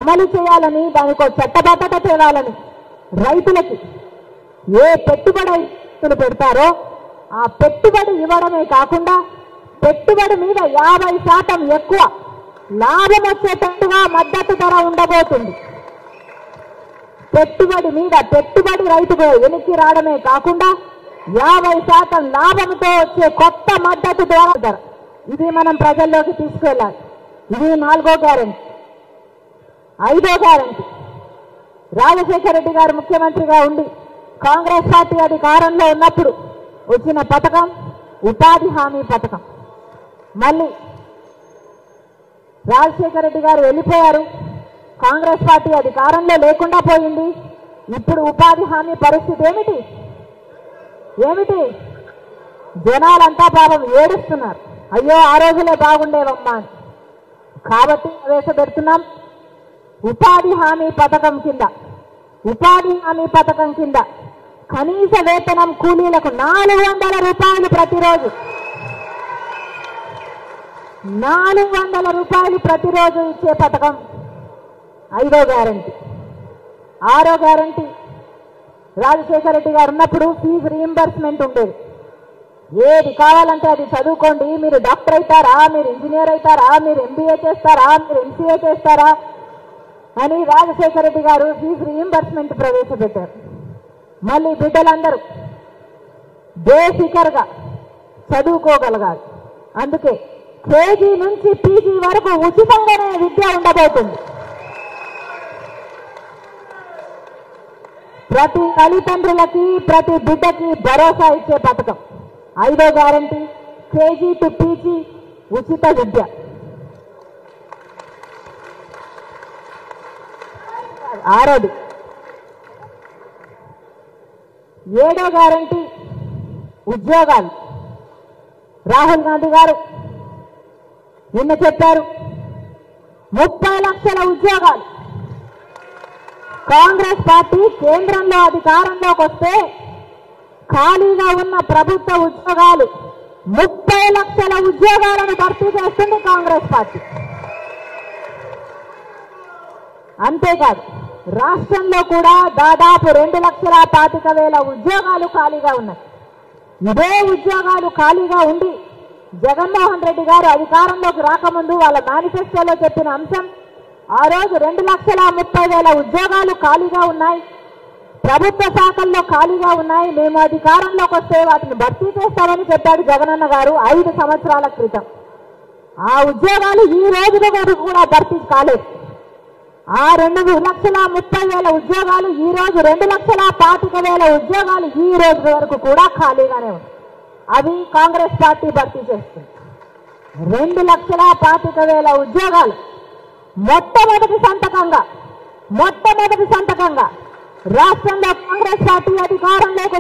అమలు చేయాలని, దానికి ఒక చట్టబద్ధత తేవాలని, రైతులకి ఏ పెట్టుబడులు పెడతారో ఆ పెట్టుబడి ఇవ్వడమే కాకుండా పెట్టుబడి మీద 50% ఎక్కువ లాభం వచ్చేటట్టుగా మద్దతు ధర ఉండబోతుంది. పెట్టుబడి మీద పెట్టుబడి రైతుకు వెనక్కి రావడమే కాకుండా 50% లాభంతో వచ్చే కొత్త మద్దతు ధర, ఇది మనం ప్రజల్లోకి తీసుకెళ్ళాలి. ఇది 4వ గ్యారెంటీ. 5వ గ్యారెంటీ, రాజశేఖర రెడ్డి గారు ముఖ్యమంత్రిగా ఉండి కాంగ్రెస్ పార్టీ అధికారంలో ఉన్నప్పుడు వచ్చిన పథకం ఉపాధి హామీ పథకం. మళ్ళీ రాజశేఖర రెడ్డి గారు వెళ్ళిపోయారు, కాంగ్రెస్ పార్టీ అధికారంలో లేకుండా పోయింది. ఇప్పుడు ఉపాధి హామీ పరిస్థితి ఏమిటి? జనాలంతా పాపం ఏడుస్తున్నారు, అయ్యో ఆ రోజులే బాగుండేవమ్మా అని. కాబట్టి ప్రవేశపెడుతున్నాం ఉపాధి హామీ పథకం కింద కనీస వేతనం కూలీలకు 400 రూపాయలు ప్రతిరోజు, 400 రూపాయలు ప్రతిరోజు ఇచ్చే పథకం 5వ గ్యారెంటీ. 6వ గ్యారెంటీ, రాజశేఖర రెడ్డి గారు ఉన్నప్పుడు ఫీజు రీయింబర్స్మెంట్ ఉండేది. ఏది కావాలంటే అది చదువుకోండి, మీరు డాక్టర్ అవుతారా, మీరు ఇంజనీర్ అవుతారా, మీరు MBA చేస్తారా, మీరు MCA చేస్తారా అని రాజశేఖర రెడ్డి గారు ఫీజు రీయింబర్స్మెంట్ ప్రవేశపెట్టారు. మళ్ళీ బిడ్డలందరూ బేసికర్గా చదువుకోగలగాలి. అందుకే KG నుంచి PG వరకు ఉచితంగానే విద్య ఉండబోతుంది. ప్రతి తల్లిదండ్రులకి ప్రతి బిడ్డకి భరోసా ఇచ్చే పథకం 5వ గ్యారెంటీ, KG to PG ఉచిత విద్య. 6వది, 7వ గ్యారెంటీ ఉద్యోగాలు. రాహుల్ గాంధీ గారు నిన్న చెప్పారు 30 లక్షల ఉద్యోగాలు. కాంగ్రెస్ పార్టీ కేంద్రంలో అధికారంలోకి వస్తే ఖాళీగా ఉన్న ప్రభుత్వ ఉద్యోగాలు 30 లక్షల ఉద్యోగాలను భర్తీ చేస్తుంది కాంగ్రెస్ పార్టీ. అంతేకాదు రాష్ట్రంలో కూడా దాదాపు 2,25,000 ఉద్యోగాలు ఖాళీగా ఉన్నాయి. ఇదే ఉద్యోగాలు ఖాళీగా ఉండి జగన్మోహన్ రెడ్డి గారు అధికారంలోకి రాకముందు వాళ్ళ మేనిఫెస్టోలో చెప్పిన అంశం, ఆ రోజు 2,30,000 ఉద్యోగాలు ఖాళీగా ఉన్నాయి, ప్రభుత్వ శాఖల్లో ఖాళీగా ఉన్నాయి, మేము అధికారంలోకి వస్తే వాటిని భర్తీ చేస్తామని చెప్పాడు జగనన్న గారు 5 సంవత్సరాల క్రితం. ఆ ఉద్యోగాలు ఈ రోజు వరకు కూడా భర్తీ కాలేదు. ఆ 2,30,000 ఉద్యోగాలు ఈ రోజు 2,25,000 ఉద్యోగాలు ఈ రోజు వరకు కూడా ఖాళీగానే ఉన్నాయి. అవి కాంగ్రెస్ పార్టీ భర్తీ చేస్తుంది. 2,25,000 ఉద్యోగాలు మొట్టమొదటి సంతకంగా రాష్ట్రంలో కాంగ్రెస్ పార్టీ అధికారంలోకి